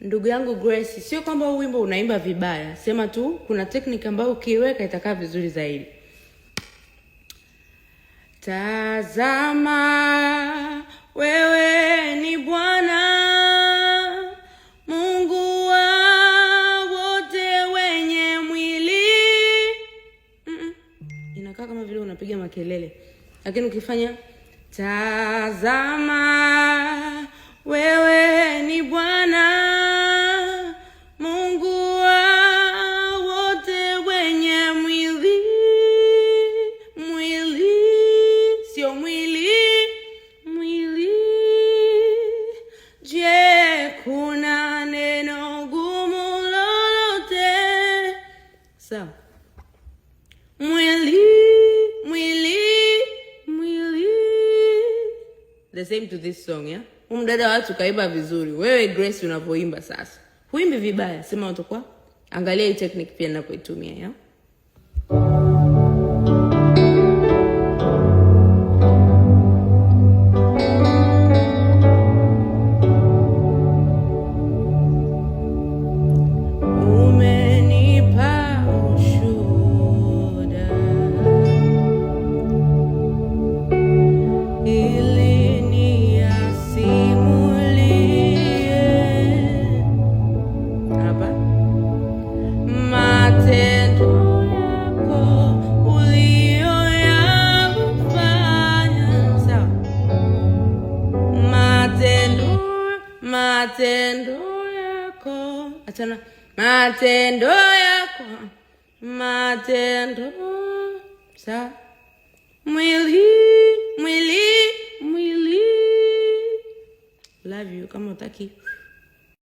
Ndugu yangu Grace, sio kwamba huu wimbo unaimba vibaya. Sema tu kuna technique ambayo ukiweka itakaa vizuri zaidi. Tazama wewe ni Bwana Mungu wa wote wenye mwili. Inakaa kama vile unapiga makelele. Lakini ukifanya tazama wewe ni Bwana Mungu wa wote wenye mwili. Mwili, sio mwili. Mwili. Je, kuna neno gumu lolote? Sawa. Mwili, mwili, mwili. The same to this song, yeah? Mdada watu kaiba vizuri. Wewe Grace unapoimba sasa, huimbi vibaya. Sema utakuwa angalia hii technique pia ninapoitumia, ya? Umenipa ushuhuda ili niyasimulie hapa matendo yako uliyoyafanya. Sawa. Matendo yako, achana, matendo yako, matendo. Sawa. Mwili, mwili, mwili. Love you. Kama utaki